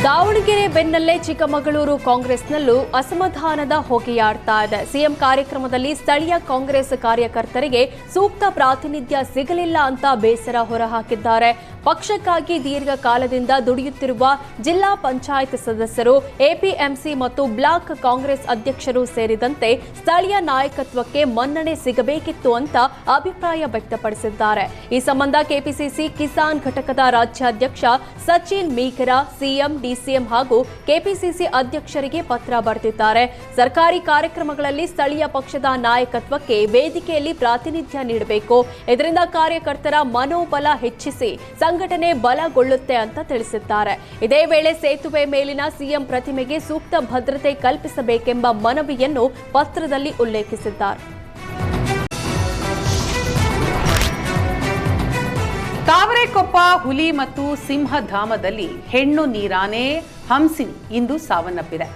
ದಾವಣಗೆರೆ ಬೆನ್ನಲ್ಲೇ ಚಿಕ್ಕಮಗಳೂರು ಕಾಂಗ್ರೆಸ್ನಲ್ಲೂ ಅಸಮಾಧಾನದ ಹೊಗೆಯಾಡ್ತಾ ಇದೆ. ಸಿಎಂ ಕಾರ್ಯಕ್ರಮದಲ್ಲಿ ಸ್ಥಳೀಯ ಕಾಂಗ್ರೆಸ್ ಕಾರ್ಯಕರ್ತರಿಗೆ ಸೂಕ್ತ ಪ್ರಾತಿನಿಧ್ಯ ಸಿಗಲಿಲ್ಲ ಅಂತ ಬೇಸರ ಹೊರಹಾಕಿದ್ದಾರೆ. ಪಕ್ಷಕ್ಕಾಗಿ ದೀರ್ಘಕಾಲದಿಂದ ದುಡಿಯುತ್ತಿರುವ ಜಿಲ್ಲಾ ಪಂಚಾಯತ್ ಸದಸ್ಯರು, ಎಪಿಎಂಸಿ ಮತ್ತು ಬ್ಲಾಕ್ ಕಾಂಗ್ರೆಸ್ ಅಧ್ಯಕ್ಷರು ಸೇರಿದಂತೆ ಸ್ಥಳೀಯ ನಾಯಕತ್ವಕ್ಕೆ ಮನ್ನಣೆ ಸಿಗಬೇಕಿತ್ತು ಅಂತ ಅಭಿಪ್ರಾಯ ವ್ಯಕ್ತಪಡಿಸಿದ್ದಾರೆ. ಈ ಸಂಬಂಧ ಕೆಪಿಸಿಸಿ ಕಿಸಾನ್ ಘಟಕದ ರಾಜ್ಯಾಧ್ಯಕ್ಷ ಸಚಿನ್ ಮೀಕರ ಸಿಎಂ, ಡಿಸಿಎಂ ಹಾಗೂ ಕೆಪಿಸಿಸಿ ಅಧ್ಯಕ್ಷರಿಗೆ ಪತ್ರ ಬರೆದಿದ್ದಾರೆ. ಸರ್ಕಾರಿ ಕಾರ್ಯಕ್ರಮಗಳಲ್ಲಿ ಸ್ಥಳೀಯ ಪಕ್ಷದ ನಾಯಕತ್ವಕ್ಕೆ ವೇದಿಕೆಯಲ್ಲಿ ಪ್ರಾತಿನಿಧ್ಯ ನೀಡಬೇಕು. ಇದರಿಂದ ಕಾರ್ಯಕರ್ತರ ಮನೋಬಲ ಹೆಚ್ಚಿಸಿ ಸಂಘಟನೆ ಬಲಗೊಳ್ಳುತ್ತೆ ಅಂತ ತಿಳಿಸಿದ್ದಾರೆ. ಇದೇ ವೇಳೆ ಸೇತುವೆ ಮೇಲಿನ ಸಿಎಂ ಪ್ರತಿಮೆಗೆ ಸೂಕ್ತ ಭದ್ರತೆ ಕಲ್ಪಿಸಬೇಕೆಂಬ ಮನವಿಯನ್ನು ಪತ್ರದಲ್ಲಿ ಉಲ್ಲೇಖಿಸಿದ್ದಾರೆ. ತಾವರೆಕೊಪ್ಪ ಹುಲಿ ಮತ್ತು ಸಿಂಹಧಾಮದಲ್ಲಿ ಹೆಣ್ಣು ನೀರಾನೆ ಹಂಸಿನಿ ಇಂದು ಸಾವನ್ನಪ್ಪಿದೆ.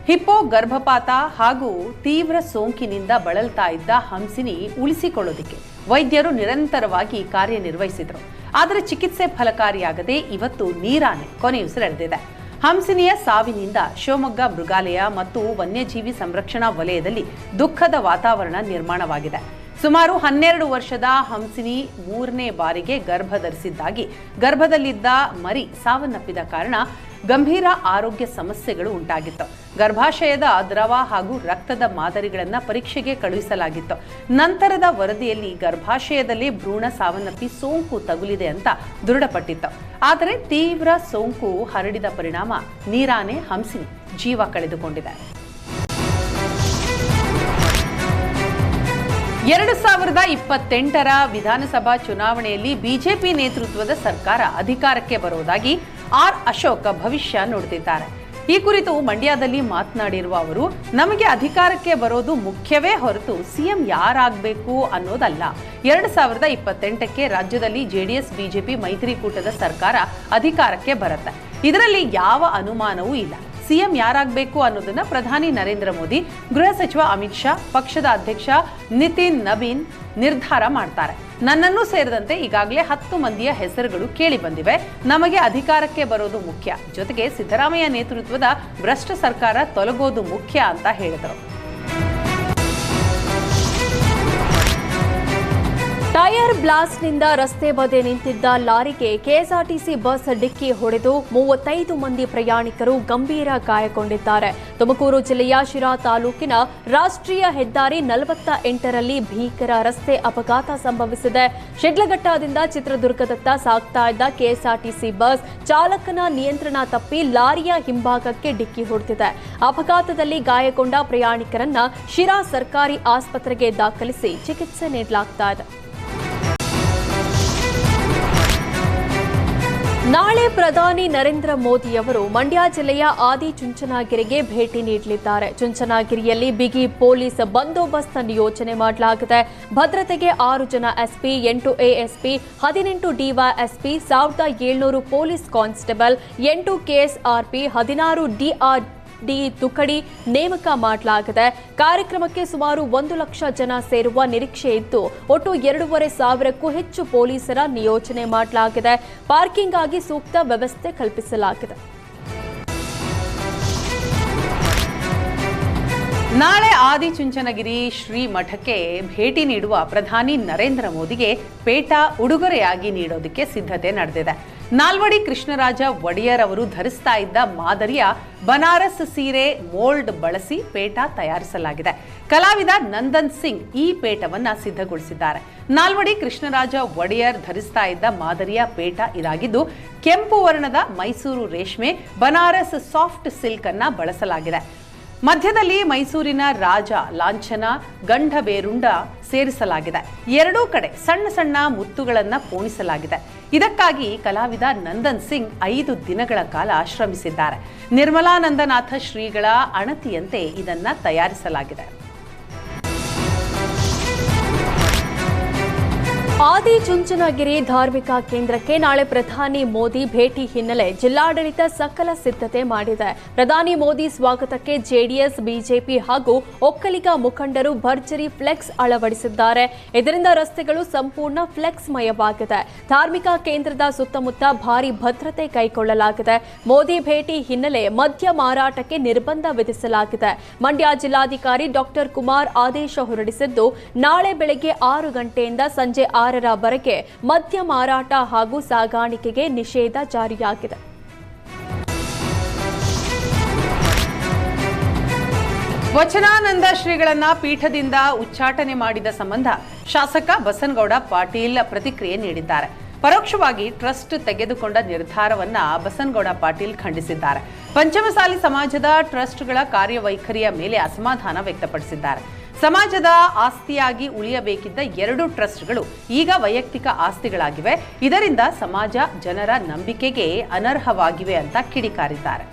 ಹಿಪ್ಪೋ ಗರ್ಭಪಾತ ಹಾಗೂ ತೀವ್ರ ಸೋಂಕಿನಿಂದ ಬಳಲ್ತಾ ಇದ್ದ ಹಂಸಿನಿ ಉಳಿಸಿಕೊಳ್ಳೋದಕ್ಕೆ ವೈದ್ಯರು ನಿರಂತರವಾಗಿ ಕಾರ್ಯನಿರ್ವಹಿಸಿದರು. ಆದರೆ ಚಿಕಿತ್ಸೆ ಫಲಕಾರಿಯಾಗದೆ ಇವತ್ತು ನೀರಾನೆ ಕೊನೆಯುಸಿರೆಳೆದಿದೆ. ಹಂಸಿನಿಯ ಸಾವಿನಿಂದ ಶಿವಮೊಗ್ಗ ಮೃಗಾಲಯ ಮತ್ತು ವನ್ಯಜೀವಿ ಸಂರಕ್ಷಣಾ ವಲಯದಲ್ಲಿ ದುಃಖದ ವಾತಾವರಣ ನಿರ್ಮಾಣವಾಗಿದೆ. ಸುಮಾರು 12 ವರ್ಷದ ಹಂಸಿನಿ 3ನೇ ಬಾರಿಗೆ ಗರ್ಭ ಧರಿಸಿದ್ದಾಗಿ ಗರ್ಭದಲ್ಲಿದ್ದ ಮರಿ ಸಾವನ್ನಪ್ಪಿದ ಕಾರಣ ಗಂಭೀರ ಆರೋಗ್ಯ ಸಮಸ್ಯೆಗಳು ಉಂಟಾಗಿತ್ತು. ಗರ್ಭಾಶಯದ ದ್ರವ ಹಾಗೂ ರಕ್ತದ ಮಾದರಿಗಳನ್ನು ಪರೀಕ್ಷೆಗೆ ಕಳುಹಿಸಲಾಗಿತ್ತು. ನಂತರದ ವರದಿಯಲ್ಲಿ ಗರ್ಭಾಶಯದಲ್ಲಿ ಭ್ರೂಣ ಸಾವನ್ನಪ್ಪಿ ಸೋಂಕು ತಗುಲಿದೆ ಅಂತ ದೃಢಪಟ್ಟಿತ್ತು. ಆದರೆ ತೀವ್ರ ಸೋಂಕು ಹರಡಿದ ಪರಿಣಾಮ ನೀರಾನೆ ಹಂಸಿನಿ ಜೀವ ಕಳೆದುಕೊಂಡಿದೆ. 2028ರ ವಿಧಾನಸಭಾ ಚುನಾವಣೆಯಲ್ಲಿ ಬಿಜೆಪಿ ನೇತೃತ್ವದ ಸರ್ಕಾರ ಅಧಿಕಾರಕ್ಕೆ ಬರುವುದಾಗಿ ಆರ್ ಅಶೋಕ್ ಭವಿಷ್ಯ ನುಡಿದಿದ್ದಾರೆ. ಈ ಕುರಿತು ಮಂಡ್ಯದಲ್ಲಿ ಮಾತನಾಡಿರುವ ಅವರು, ನಮಗೆ ಅಧಿಕಾರಕ್ಕೆ ಬರೋದು ಮುಖ್ಯವೇ ಹೊರತು ಸಿಎಂ ಯಾರಾಗಬೇಕು ಅನ್ನೋದಲ್ಲ. 2028ಕ್ಕೆ ರಾಜ್ಯದಲ್ಲಿ ಜೆಡಿಎಸ್ ಬಿಜೆಪಿ ಮೈತ್ರಿಕೂಟದ ಸರ್ಕಾರ ಅಧಿಕಾರಕ್ಕೆ ಬರುತ್ತೆ. ಇದರಲ್ಲಿ ಯಾವ ಅನುಮಾನವೂ ಇಲ್ಲ. ಸಿಎಂ ಯಾರಾಗಬೇಕು ಅನ್ನೋದನ್ನ ಪ್ರಧಾನಿ ನರೇಂದ್ರ ಮೋದಿ, ಗೃಹ ಸಚಿವ ಅಮಿತ್ ಶಾ, ಪಕ್ಷದ ಅಧ್ಯಕ್ಷ ನಿತಿನ್ ನಬೀನ್ ನಿರ್ಧಾರ ಮಾಡ್ತಾರೆ. ನನ್ನನ್ನು ಸೇರಿದಂತೆ ಈಗಾಗಲೇ 10 ಮಂದಿಯ ಹೆಸರುಗಳು ಕೇಳಿ ಬಂದಿವೆ. ನಮಗೆ ಅಧಿಕಾರಕ್ಕೆ ಬರೋದು ಮುಖ್ಯ, ಜೊತೆಗೆ ಸಿದ್ದರಾಮಯ್ಯ ನೇತೃತ್ವದ ಭ್ರಷ್ಟ ಸರ್ಕಾರ ತೊಲಗೋದು ಮುಖ್ಯ ಅಂತ ಹೇಳಿದರು. ಟೈರ್ ಬ್ಲಾಸ್ಟ್ನಿಂದ ರಸ್ತೆ ಬದಿ ನಿಂತಿದ್ದ ಲಾರಿಗೆ ಕೆಎಸ್ಆರ್ಟಿಸಿ ಬಸ್ ಡಿಕ್ಕಿ ಹೊಡೆದು 35 ಮಂದಿ ಪ್ರಯಾಣಿಕರು ಗಂಭೀರ ಗಾಯಗೊಂಡಿದ್ದಾರೆ. ತುಮಕೂರು ಜಿಲ್ಲೆಯ ಶಿರಾ ತಾಲೂಕಿನ ರಾಷ್ಟ್ರೀಯ ಹೆದ್ದಾರಿ 48ರಲ್ಲಿ ಭೀಕರ ರಸ್ತೆ ಅಪಘಾತ ಸಂಭವಿಸಿದೆ. ಶಿಡ್ಲಘಟ್ಟದಿಂದ ಚಿತ್ರದುರ್ಗದತ್ತ ಸಾಗ್ತಾ ಇದ್ದ ಕೆಎಸ್ಆರ್ಟಿಸಿ ಬಸ್ ಚಾಲಕನ ನಿಯಂತ್ರಣ ತಪ್ಪಿ ಲಾರಿಯ ಹಿಂಭಾಗಕ್ಕೆ ಡಿಕ್ಕಿ ಹೊಡೆದಿದೆ. ಅಪಘಾತದಲ್ಲಿ ಗಾಯಗೊಂಡ ಪ್ರಯಾಣಿಕರನ್ನ ಶಿರಾ ಸರ್ಕಾರಿ ಆಸ್ಪತ್ರೆಗೆ ದಾಖಲಿಸಿ ಚಿಕಿತ್ಸೆ ನೀಡಲಾಗ್ತಾ ಇದೆ. ನಾಳೆ ಪ್ರಧಾನಿ ನರೇಂದ್ರ ಮೋದಿ ಅವರು ಮಂಡ್ಯ ಜಿಲ್ಲೆಯ ಆದಿಚುಂಚನಗಿರಿಗೆ ಭೇಟಿ ನೀಡಲಿದ್ದಾರೆ. ಚುಂಚನಗಿರಿಯಲ್ಲಿ ಬಿಗಿ ಪೊಲೀಸ್ ಬಂದೋಬಸ್ತ್ ನಿಯೋಜನೆ ಮಾಡಲಾಗಿದೆ. ಭದ್ರತೆಗೆ 6 ಜನ SP, 8 ASP, 18 DYSP, 1700 police constable, 8 KSRP, 16 D ತುಕಡಿ ನೇಮಕ ಮಾಡಲಾಗಿದೆ. ಕಾರ್ಯಕ್ರಮಕ್ಕೆ ಸುಮಾರು 1 ಲಕ್ಷ ಜನ ಸೇರುವ ನಿರೀಕ್ಷೆ ಇದ್ದು ಒಟ್ಟು 2,500ಕ್ಕೂ ಹೆಚ್ಚು ಪೊಲೀಸರ ನಿಯೋಜನೆ ಮಾಡಲಾಗಿದೆ. ಪಾರ್ಕಿಂಗ್ ಆಗಿ ಸೂಕ್ತ ವ್ಯವಸ್ಥೆ ಕಲ್ಪಿಸಲಾಗಿದೆ. ನಾಳೆ ಆದಿಚುಂಚನಗಿರಿ ಶ್ರೀ ಮಠಕ್ಕೆ ಭೇಟಿ ನೀಡುವ ಪ್ರಧಾನಿ ನರೇಂದ್ರ ಮೋದಿಗೆ ಪೇಟ ಉಡುಗೊರೆಯಾಗಿ ನೀಡೋದಕ್ಕೆ ಸಿದ್ಧತೆ ನಡೆದಿದೆ. ನಾಲ್ವಡಿ ಕೃಷ್ಣರಾಜ ಒಡೆಯರ್ ಅವರು ಧರಿಸ್ತಾ ಇದ್ದ ಮಾದರಿಯ ಬನಾರಸ್ ಸೀರೆ ಮೋಲ್ಡ್ ಬಳಸಿ ಪೇಟ ತಯಾರಿಸಲಾಗಿದೆ. ಕಲಾವಿದ ನಂದನ್ ಸಿಂಗ್ ಈ ಪೇಟವನ್ನ ಸಿದ್ಧಗೊಳಿಸಿದ್ದಾರೆ. ನಾಲ್ವಡಿ ಕೃಷ್ಣರಾಜ ಒಡೆಯರ್ ಧರಿಸ್ತಾ ಇದ್ದ ಮಾದರಿಯ ಪೇಟ ಇದಾಗಿದ್ದು, ಕೆಂಪು ವರ್ಣದ ಮೈಸೂರು ರೇಷ್ಮೆ ಬನಾರಸ್ ಸಾಫ್ಟ್ ಸಿಲ್ಕ್ ಅನ್ನ ಬಳಸಲಾಗಿದೆ. ಮಧ್ಯದಲ್ಲಿ ಮೈಸೂರಿನ ರಾಜ ಲಾಂಛನ ಗಂಢಬೇರುಂಡ ಸೇರಿಸಲಾಗಿದೆ. ಎರಡೂ ಕಡೆ ಸಣ್ಣ ಸಣ್ಣ ಮುತ್ತುಗಳನ್ನು ಪೋಣಿಸಲಾಗಿದೆ. ಇದಕ್ಕಾಗಿ ಕಲಾವಿದ ನಂದನ್ ಸಿಂಗ್ 5 ದಿನಗಳ ಕಾಲ ಶ್ರಮಿಸಿದ್ದಾರೆ. ನಿರ್ಮಲಾನಂದನಾಥ ಶ್ರೀಗಳ ಅಣತಿಯಂತೆ ಇದನ್ನ ತಯಾರಿಸಲಾಗಿದೆ. ಆದಿಚುಂಚನಗಿರಿ ಧಾರ್ಮಿಕ ಕೇಂದ್ರಕ್ಕೆ ನಾಳೆ ಪ್ರಧಾನಿ ಮೋದಿ ಭೇಟಿ ಹಿನ್ನೆಲೆ ಜಿಲ್ಲಾಡಳಿತ ಸಕಲ ಸಿದ್ಧತೆ ಮಾಡಿದೆ. ಪ್ರಧಾನಿ ಮೋದಿ ಸ್ವಾಗತಕ್ಕೆ ಜೆಡಿಎಸ್, ಬಿಜೆಪಿ ಹಾಗೂ ಒಕ್ಕಲಿಗ ಮುಖಂಡರು ಭರ್ಜರಿ ಫ್ಲೆಕ್ಸ್ ಅಳವಡಿಸಿದ್ದಾರೆ. ಇದರಿಂದ ರಸ್ತೆಗಳು ಸಂಪೂರ್ಣ ಫ್ಲೆಕ್ಸ್ ಮಯವಾಗಿದೆ. ಧಾರ್ಮಿಕ ಕೇಂದ್ರದ ಸುತ್ತಮುತ್ತ ಭಾರಿ ಭದ್ರತೆ ಕೈಗೊಳ್ಳಲಾಗಿದೆ. ಮೋದಿ ಭೇಟಿ ಹಿನ್ನೆಲೆ ಮದ್ಯ ಮಾರಾಟಕ್ಕೆ ನಿರ್ಬಂಧ ವಿಧಿಸಲಾಗಿದೆ. ಮಂಡ್ಯ ಜಿಲ್ಲಾಧಿಕಾರಿ ಡಾಕ್ಟರ್ ಕುಮಾರ್ ಆದೇಶ ಹೊರಡಿಸಿದ್ದು, ನಾಳೆ ಬೆಳಗ್ಗೆ 6 ಗಂಟೆಯಿಂದ ಸಂಜೆ 6ರವರೆಗೆ ಮದ್ಯ ಮಾರಾಟ ಹಾಗೂ ಸಾಗಾಣಿಕೆಗೆ ನಿಷೇಧ ಜಾರಿಯಾಗಿದೆ. ವಚನಾನಂದ ಶ್ರೀಗಳನ್ನ ಪೀಠದಿಂದ ಉಚ್ಚಾಟನೆ ಮಾಡಿದ ಸಂಬಂಧ ಶಾಸಕ ಬಸನಗೌಡ ಪಾಟೀಲ್ ಪ್ರತಿಕ್ರಿಯೆ ನೀಡಿದ್ದಾರೆ. ಪರೋಕ್ಷವಾಗಿ ಟ್ರಸ್ಟ್ ತೆಗೆದುಕೊಂಡ ನಿರ್ಧಾರವನ್ನ ಬಸನಗೌಡ ಪಾಟೀಲ್ ಖಂಡಿಸಿದ್ದಾರೆ. ಪಂಚಮಸಾಲಿ ಸಮಾಜದ ಟ್ರಸ್ಟ್ಗಳ ಕಾರ್ಯವೈಖರಿಯ ಮೇಲೆ ಅಸಮಾಧಾನ ವ್ಯಕ್ತಪಡಿಸಿದ್ದಾರೆ. ಸಮಾಜದ ಆಸ್ತಿಯಾಗಿ ಉಳಿಯಬೇಕಿದ್ದ 2 ಟ್ರಸ್ಟ್ಗಳು ಈಗ ವೈಯಕ್ತಿಕ ಆಸ್ತಿಗಳಾಗಿವೆ. ಇದರಿಂದ ಸಮಾಜ ಜನರ ನಂಬಿಕೆಗೆ ಅನರ್ಹವಾಗಿವೆ ಅಂತ ಕಿಡಿಕಾರಿದ್ದಾರೆ.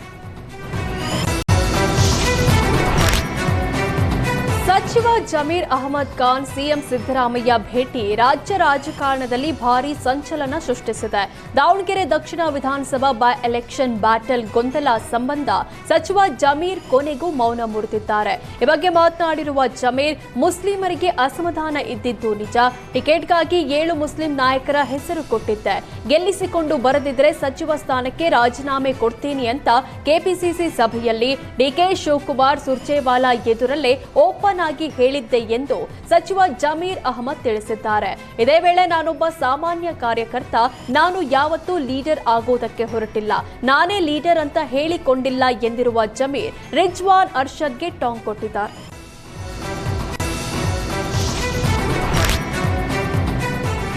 ಸಚಿವ ಜಮೀರ್ ಅಹಮದ್ ಖಾನ್ ಸಿಎಂ ಸಿದ್ದರಾಮಯ್ಯ ಭೇಟಿ ರಾಜ್ಯ ರಾಜಕಾರಣದಲ್ಲಿ ಭಾರೀ ಸಂಚಲನ ಸೃಷ್ಟಿಸಿದೆ. ದಾವಣಗೆರೆ ದಕ್ಷಿಣ ವಿಧಾನಸಭಾ ಬೈ ಎಲೆಕ್ಷನ್ ಬ್ಯಾಟಲ್ ಗೊಂದಲ ಸಂಬಂಧ ಸಚಿವ ಜಮೀರ್ ಕೊನೆಗೂ ಮೌನ ಮುರಿದಿದ್ದಾರೆ. ಈ ಬಗ್ಗೆ ಮಾತನಾಡಿರುವ ಜಮೀರ್, ಮುಸ್ಲಿಮರಿಗೆ ಅಸಮಾಧಾನ ಇದ್ದಿದ್ದು ನಿಜ. ಟಿಕೆಟ್ಗಾಗಿ 7 ಮುಸ್ಲಿಂ ನಾಯಕರ ಹೆಸರು ಕೊಟ್ಟಿದ್ದೆ. ಗೆಲ್ಲಿಸಿಕೊಂಡು ಬರದಿದ್ರೆ ಸಚಿವ ಸ್ಥಾನಕ್ಕೆ ರಾಜೀನಾಮೆ ಕೊಡ್ತೀನಿ ಅಂತ ಕೆಪಿಸಿಸಿ ಸಭೆಯಲ್ಲಿ ಡಿಕೆ ಶಿವಕುಮಾರ್ ಸುರ್ಜೇವಾಲಾ ಎದುರಲ್ಲೇ ಓಪನ್ ಆಗಿ ಹೇಳಿದ್ದೆ ಎಂದು ಸಚಿವ ಜಮೀರ್ ಅಹಮದ್ ತಿಳಿಸಿದ್ದಾರೆ. ಇದೇ ವೇಳೆ, ನಾನೊಬ್ಬ ಸಾಮಾನ್ಯ ಕಾರ್ಯಕರ್ತ, ನಾನು ಯಾವತ್ತೂ ಲೀಡರ್ ಆಗೋದಕ್ಕೆ ಹೊರಟಿಲ್ಲ, ನಾನೇ ಲೀಡರ್ ಅಂತ ಹೇಳಿಕೊಂಡಿಲ್ಲ ಎಂದಿರುವ ಜಮೀರ್ ರಿಜ್ವಾನ್ ಅರ್ಷದ್ಗೆ ಟಾಂಗ್ ಕೊಟ್ಟಿದ್ದಾರೆ.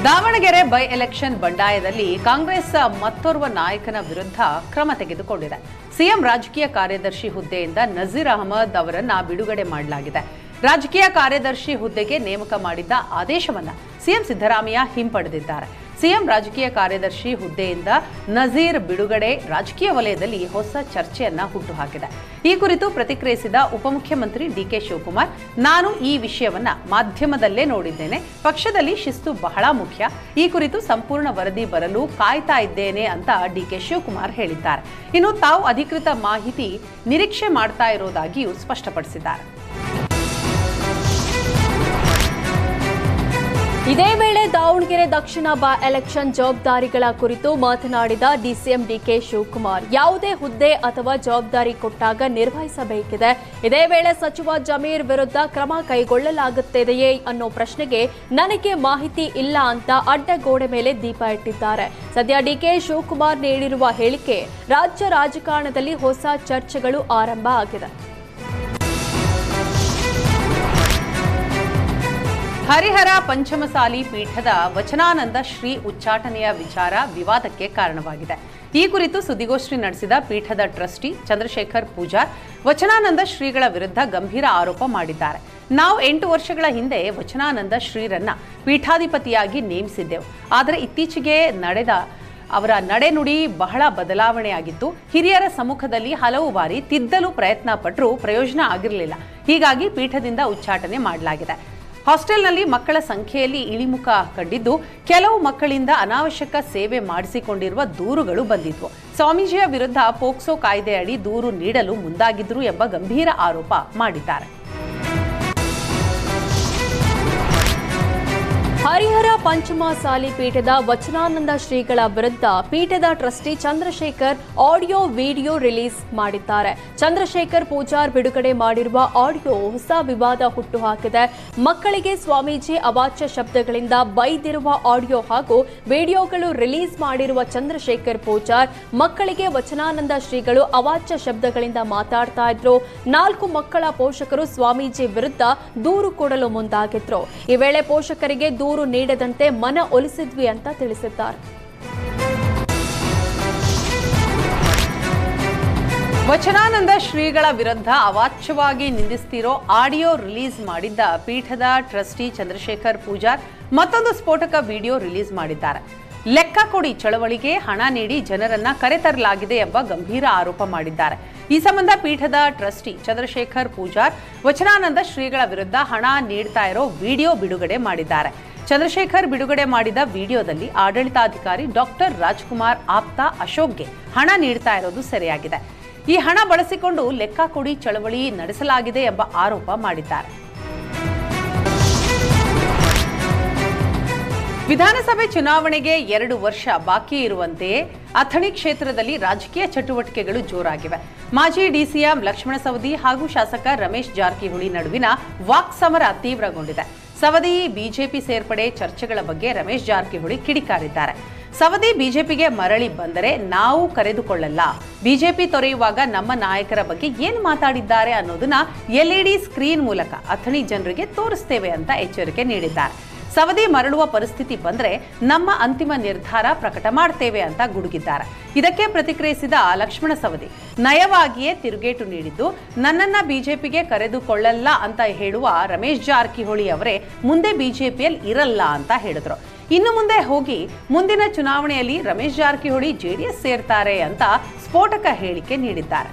ದಾವಣಗೆರೆ ಬೈ ಎಲೆಕ್ಷನ್ ಬಂಡಾಯದಲ್ಲಿ ಕಾಂಗ್ರೆಸ್ ಮತ್ತೋರ್ವ ನಾಯಕನ ವಿರುದ್ಧ ಕ್ರಮ ತೆಗೆದುಕೊಂಡಿದೆ. ಸಿಎಂ ರಾಜಕೀಯ ಕಾರ್ಯದರ್ಶಿ ಹುದ್ದೆಯಿಂದ ನಜೀರ್ ಅಹಮದ್ ಅವರನ್ನ ಬಿಡುಗಡೆ ಮಾಡಲಾಗಿದೆ. ರಾಜಕೀಯ ಕಾರ್ಯದರ್ಶಿ ಹುದ್ದೆಗೆ ನೇಮಕ ಮಾಡಿದ್ದ ಆದೇಶವನ್ನ ಸಿಎಂ ಸಿದ್ದರಾಮಯ್ಯ ಹಿಂಪಡೆದಿದ್ದಾರೆ. ಸಿಎಂ ರಾಜಕೀಯ ಕಾರ್ಯದರ್ಶಿ ಹುದ್ದೆಯಿಂದ ನಜೀರ್ ಬಿಡುಗಡೆ ರಾಜಕೀಯ ವಲಯದಲ್ಲಿ ಹೊಸ ಚರ್ಚೆಯನ್ನ ಹುಟ್ಟುಹಾಕಿದೆ. ಈ ಕುರಿತು ಪ್ರತಿಕ್ರಿಯಿಸಿದ ಉಪಮುಖ್ಯಮಂತ್ರಿ ಡಿಕೆ ಶಿವಕುಮಾರ್, ನಾನು ಈ ವಿಷಯವನ್ನ ಮಾಧ್ಯಮದಲ್ಲೇ ನೋಡಿದ್ದೇನೆ. ಪಕ್ಷದಲ್ಲಿ ಶಿಸ್ತು ಬಹಳ ಮುಖ್ಯ. ಈ ಕುರಿತು ಸಂಪೂರ್ಣ ವರದಿ ಬರಲು ಕಾಯ್ತಾ ಇದ್ದೇನೆ ಅಂತ ಡಿಕೆ ಶಿವಕುಮಾರ್ ಹೇಳಿದ್ದಾರೆ. ಇನ್ನು ತಾವು ಅಧಿಕೃತ ಮಾಹಿತಿ ನಿರೀಕ್ಷೆ ಮಾಡ್ತಾ ಇರೋದಾಗಿಯೂ ಸ್ಪಷ್ಟಪಡಿಸಿದ್ದಾರೆ. ಇದೇ ವೇಳೆ ದಾವಣಗೆರೆ ದಕ್ಷಿಣ ಬೈ ಎಲೆಕ್ಷನ್ ಜವಾಬ್ದಾರಿಗಳ ಕುರಿತು ಮಾತನಾಡಿದ ಡಿಸಿಎಂ ಡಿಕೆ ಶಿವಕುಮಾರ್, ಯಾವುದೇ ಹುದ್ದೆ ಅಥವಾ ಜವಾಬ್ದಾರಿ ಕೊಟ್ಟಾಗ ನಿರ್ವಹಿಸಬೇಕಿದೆ. ಇದೇ ವೇಳೆ ಸಚಿವ ಜಮೀರ್ ವಿರುದ್ಧ ಕ್ರಮ ಕೈಗೊಳ್ಳಲಾಗುತ್ತಿದೆಯೇ ಅನ್ನೋ ಪ್ರಶ್ನೆಗೆ ನನಗೆ ಮಾಹಿತಿ ಇಲ್ಲ ಅಂತ ಅಡ್ಡಗೋಡೆ ಮೇಲೆ ದೀಪ ಇಟ್ಟಿದ್ದಾರೆ. ಸದ್ಯ ಡಿಕೆ ಶಿವಕುಮಾರ್ ನೀಡಿರುವ ಹೇಳಿಕೆ ರಾಜ್ಯ ರಾಜಕಾರಣದಲ್ಲಿ ಹೊಸ ಚರ್ಚೆಗಳು ಆರಂಭ ಆಗಿದೆ. ಹರಿಹರ ಪಂಚಮಸಾಲಿ ಪೀಠದ ವಚನಾನಂದ ಶ್ರೀ ಉಚ್ಚಾಟನೆಯ ವಿಚಾರ ವಿವಾದಕ್ಕೆ ಕಾರಣವಾಗಿದೆ. ಈ ಕುರಿತು ಸುದ್ದಿಗೋಷ್ಠಿ ನಡೆಸಿದ ಪೀಠದ ಟ್ರಸ್ಟಿ ಚಂದ್ರಶೇಖರ್ ಪೂಜಾರ್, ವಚನಾನಂದ ಶ್ರೀಗಳ ವಿರುದ್ಧ ಗಂಭೀರ ಆರೋಪ ಮಾಡಿದ್ದಾರೆ. ನಾವು 8 ವರ್ಷಗಳ ಹಿಂದೆ ವಚನಾನಂದ ಶ್ರೀರನ್ನ ಪೀಠಾಧಿಪತಿಯಾಗಿ ನೇಮಿಸಿದ್ದೆವು. ಆದರೆ ಇತ್ತೀಚೆಗೆ ನಡೆದ ಅವರ ನಡೆನುಡಿ ಬಹಳ ಬದಲಾವಣೆಯಾಗಿತ್ತು. ಹಿರಿಯರ ಸಮ್ಮುಖದಲ್ಲಿ ಹಲವು ಬಾರಿ ತಿದ್ದಲು ಪ್ರಯತ್ನ ಪಟ್ಟರೂ ಪ್ರಯೋಜನ ಆಗಿರಲಿಲ್ಲ. ಹೀಗಾಗಿ ಪೀಠದಿಂದ ಉಚ್ಚಾಟನೆ ಮಾಡಲಾಗಿದೆ. ಹಾಸ್ಟೆಲ್ನಲ್ಲಿ ಮಕ್ಕಳ ಸಂಖ್ಯೆಯಲ್ಲಿ ಇಳಿಮುಖ ಕಂಡಿದ್ದು, ಕೆಲವು ಮಕ್ಕಳಿಂದ ಅನಾವಶ್ಯಕ ಸೇವೆ ಮಾಡಿಸಿಕೊಂಡಿರುವ ದೂರುಗಳು ಬಂದಿದ್ವು. ಸ್ವಾಮೀಜಿಯ ವಿರುದ್ಧ ಪೋಕ್ಸೋ ಕಾಯ್ದೆಯಡಿ ದೂರು ನೀಡಲು ಮುಂದಾಗಿದ್ರು ಎಂಬ ಗಂಭೀರ ಆರೋಪ ಮಾಡಿದ್ದಾರೆ. ಹರಿಹರ ಪಂಚಮಸಾಲಿ ಪೀಠದ ವಚನಾನಂದ ಶ್ರೀಗಳ ವಿರುದ್ಧ ಪೀಠದ trustee Chandrashekhar audio video release ಮಾಡಿದ್ದಾರೆ. ಚಂದ್ರಶೇಖರ್ ಪೂಜಾರ್ ಬಿಡುಗಡೆ ಮಾಡಿರುವ ಆಡಿಯೋ ಹೊಸ ವಿವಾದ ಹುಟ್ಟುಹಾಕಿದೆ. ಮಕ್ಕಳಿಗೆ ಸ್ವಾಮೀಜಿ ಅವಾಚ್ಯ ಶಬ್ದಗಳಿಂದ ಬೈದಿರುವ ಆಡಿಯೋ ಹಾಗೂ ವಿಡಿಯೋಗಳು ರಿಲೀಸ್ ಮಾಡಿರುವ ಚಂದ್ರಶೇಖರ್ ಪೂಜಾರ್, ಮಕ್ಕಳಿಗೆ ವಚನಾನಂದ ಶ್ರೀಗಳು ಅವಾಚ್ಯ ಶಬ್ದಗಳಿಂದ ಮಾತಾಡ್ತಾ ಇದ್ರು. 4 ಮಕ್ಕಳ ಪೋಷಕರು ಸ್ವಾಮೀಜಿ ವಿರುದ್ಧ ದೂರು ಕೊಡಲು ಮುಂದಾಗಿದ್ರು. ಈ ವೇಳೆ ಪೋಷಕರಿಗೆ ದೂರು ನೀಡದಂತೆ ಮನ ಒಲಿಸಿದ್ವಿ ಅಂತ ತಿಳಿಸಿದ್ದಾರೆ. ವಚನಾನಂದ ಶ್ರೀಗಳ ವಿರುದ್ಧ ಅವಾಚ್ಯವಾಗಿ ನಿಂದಿಸ್ತಿರೋ ಆಡಿಯೋ ರಿಲೀಸ್ ಮಾಡಿದ್ದ ಪೀಠದ ಟ್ರಸ್ಟಿ ಚಂದ್ರಶೇಖರ್ ಪೂಜಾರ್ ಮತ್ತೊಂದು ಸ್ಫೋಟಕ ವಿಡಿಯೋ ರಿಲೀಸ್ ಮಾಡಿದ್ದಾರೆ. ಲೆಕ್ಕ ಕೊಡಿ ಚಳವಳಿಗೆ ಹಣ ನೀಡಿ ಜನರನ್ನ ಕರೆತರಲಾಗಿದೆ ಎಂಬ ಗಂಭೀರ ಆರೋಪ ಮಾಡಿದ್ದಾರೆ. ಈ ಸಂಬಂಧ ಪೀಠದ ಟ್ರಸ್ಟಿ ಚಂದ್ರಶೇಖರ್ ಪೂಜಾರ್ ವಚನಾನಂದ ಶ್ರೀಗಳ ವಿರುದ್ಧ ಹಣ ನೀಡ್ತಾ ಇರೋ ವಿಡಿಯೋ ಬಿಡುಗಡೆ ಮಾಡಿದ್ದಾರೆ. ಚಂದ್ರಶೇಖರ್ ಬಿಡುಗಡೆ ಮಾಡಿದ ವಿಡಿಯೋದಲ್ಲಿ ಆಡಳಿತಾಧಿಕಾರಿ ಡಾಕ್ಟರ್ ರಾಜ್ಕುಮಾರ್ ಆಪ್ತ ಅಶೋಕ್ಗೆ ಹಣ ನೀಡ್ತಾ ಇರೋದು ಸೆರೆಯಾಗಿದೆ. ಈ ಹಣ ಬಳಸಿಕೊಂಡು ಲೆಕ್ಕ ಕೊಡಿ ಚಳವಳಿ ನಡೆಸಲಾಗಿದೆ ಎಂಬ ಆರೋಪ ಮಾಡಿದ್ದಾರೆ. ವಿಧಾನಸಭೆ ಚುನಾವಣೆಗೆ 2 ವರ್ಷ ಬಾಕಿ ಇರುವಂತೆಯೇ ಅಥಣಿ ಕ್ಷೇತ್ರದಲ್ಲಿ ರಾಜಕೀಯ ಚಟುವಟಿಕೆಗಳು ಜೋರಾಗಿವೆ. ಮಾಜಿ ಡಿಸಿಎಂ ಲಕ್ಷ್ಮಣ ಸವದಿ ಹಾಗೂ ಶಾಸಕ ರಮೇಶ್ ಜಾರಕಿಹೊಳಿ ನಡುವಿನ ವಾಕ್ಸಮರ ತೀವ್ರಗೊಂಡಿದೆ. ಸವದಿ ಬಿಜೆಪಿ ಸೇರ್ಪಡೆ ಚರ್ಚೆಗಳ ಬಗ್ಗೆ ರಮೇಶ್ ಜಾರಕಿಹೊಳಿ ಕಿಡಿಕಾರಿದ್ದಾರೆ. ಸವದಿ ಬಿಜೆಪಿಗೆ ಮರಳಿ ಬಂದರೆ ನಾವು ಕರೆದುಕೊಳ್ಳಲ್ಲ, ಬಿಜೆಪಿ ತೊರೆಯುವಾಗ ನಮ್ಮ ನಾಯಕರ ಬಗ್ಗೆ ಏನು ಮಾತಾಡಿದ್ದಾರೆ ಅನ್ನೋದನ್ನ LED ಸ್ಕ್ರೀನ್ ಮೂಲಕ ಅಥಣಿ ಜನರಿಗೆ ತೋರಿಸ್ತೇವೆ ಅಂತ ಎಚ್ಚರಿಕೆ ನೀಡಿದ್ದಾರೆ. ಸವದಿ ಮರಳುವ ಪರಿಸ್ಥಿತಿ ಬಂದ್ರೆ ನಮ್ಮ ಅಂತಿಮ ನಿರ್ಧಾರ ಪ್ರಕಟ ಮಾಡ್ತೇವೆ ಅಂತ ಗುಡುಗಿದ್ದಾರೆ. ಇದಕ್ಕೆ ಪ್ರತಿಕ್ರಿಯಿಸಿದ ಲಕ್ಷ್ಮಣ ಸವದಿ ನಯವಾಗಿಯೇ ತಿರುಗೇಟು ನೀಡಿದ್ದು, ನನ್ನನ್ನ ಬಿಜೆಪಿಗೆ ಕರೆದುಕೊಳ್ಳಲ್ಲ ಅಂತ ಹೇಳುವ ರಮೇಶ್ ಜಾರಕಿಹೊಳಿ ಅವರೇ ಮುಂದೆ ಬಿಜೆಪಿಯಲ್ಲಿ ಇರಲ್ಲ ಅಂತ ಹೇಳಿದ್ರು. ಇನ್ನು ಮುಂದೆ ಹೋಗಿ ಮುಂದಿನ ಚುನಾವಣೆಯಲ್ಲಿ ರಮೇಶ್ ಜಾರಕಿಹೊಳಿ JDS ಸೇರ್ತಾರೆ ಅಂತ ಸ್ಫೋಟಕ ಹೇಳಿಕೆ ನೀಡಿದ್ದಾರೆ.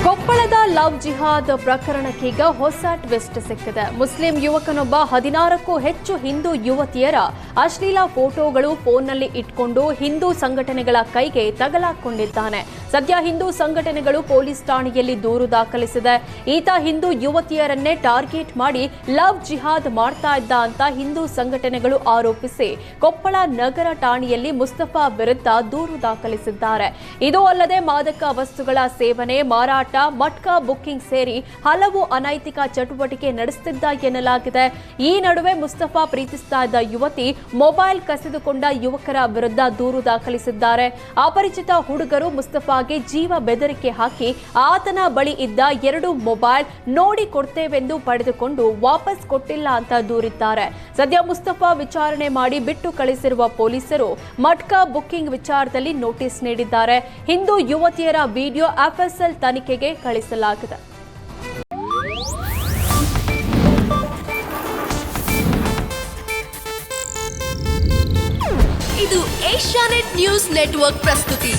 ಕೊಪ್ಪಳದ ಲವ್ ಜಿಹಾದ್ ಪ್ರಕರಣಕ್ಕೀಗ ಹೊಸ ಟ್ವಿಸ್ಟ್ ಸಿಕ್ಕಿದೆ. ಮುಸ್ಲಿಂ ಯುವಕನೊಬ್ಬ 16ಕ್ಕೂ ಹೆಚ್ಚು ಹಿಂದೂ ಯುವತಿಯರ ಅಶ್ಲೀಲ ಫೋಟೋಗಳು ಫೋನ್ನಲ್ಲಿ ಇಟ್ಕೊಂಡು ಹಿಂದೂ ಸಂಘಟನೆಗಳ ಕೈಗೆ ತಗಲಾಕೊಂಡಿದ್ದಾನೆ. ಸದ್ಯ ಹಿಂದೂ ಸಂಘಟನೆಗಳು ಪೊಲೀಸ್ ಠಾಣೆಯಲ್ಲಿ ದೂರು ದಾಖಲಿಸಿದೆ. ಈತ ಹಿಂದೂ ಯುವತಿಯರನ್ನೇ ಟಾರ್ಗೆಟ್ ಮಾಡಿ ಲವ್ ಜಿಹಾದ್ ಮಾಡ್ತಾ ಇದ್ದ ಅಂತ ಹಿಂದೂ ಸಂಘಟನೆಗಳು ಆರೋಪಿಸಿ ಕೊಪ್ಪಳ ನಗರ ಠಾಣೆಯಲ್ಲಿ ಮುಸ್ತಫಾ ವಿರುದ್ಧ ದೂರು ದಾಖಲಿಸಿದ್ದಾರೆ. ಇದು ಅಲ್ಲದೆ ಮಾದಕ ವಸ್ತುಗಳ ಸೇವನೆ, ಮಾರಾಟ, ಮಟ್ಕಾ ಬುಕ್ಕಿಂಗ್ ಸೇರಿ ಹಲವು ಅನೈತಿಕ ಚಟುವಟಿಕೆ ನಡೆಸುತ್ತಿದ್ದ ಎನ್ನಲಾಗಿದೆ. ಈ ನಡುವೆ ಮುಸ್ತಫಾ ಪ್ರೀತಿಸ್ತಾ ಇದ್ದ ಯುವತಿ ಮೊಬೈಲ್ ಕಸಿದುಕೊಂಡ ಯುವಕರ ವಿರುದ್ಧ ದೂರು ದಾಖಲಿಸಿದ್ದಾರೆ. ಅಪರಿಚಿತ ಹುಡುಗರು ಮುಸ್ತಫಾಗೆ ಜೀವ ಬೆದರಿಕೆ ಹಾಕಿ ಆತನ ಬಳಿ ಇದ್ದ 2 ಮೊಬೈಲ್ ನೋಡಿ ಕೊಡ್ತೇವೆಂದು ಪಡೆದುಕೊಂಡು ವಾಪಸ್ ಕೊಟ್ಟಿಲ್ಲ ಅಂತ ದೂರಿದ್ದಾರೆ. ಸದ್ಯ ಮುಸ್ತಫಾ ವಿಚಾರಣೆ ಮಾಡಿ ಬಿಟ್ಟು ಕಳಿಸಿರುವ ಪೊಲೀಸರು ಮಟ್ಕಾ ಬುಕ್ಕಿಂಗ್ ವಿಚಾರದಲ್ಲಿ ನೋಟಿಸ್ ನೀಡಿದ್ದಾರೆ. ಹಿಂದೂ ಯುವತಿಯರ ವಿಡಿಯೋ FSL ತನಿಖೆಗೆ ಕಳಿಸಲಾಗಿದೆ. ಇದು ಏಷ್ಯಾನೆಟ್ ನ್ಯೂಸ್ ನೆಟ್ವರ್ಕ್ ಪ್ರಸ್ತುತಿ.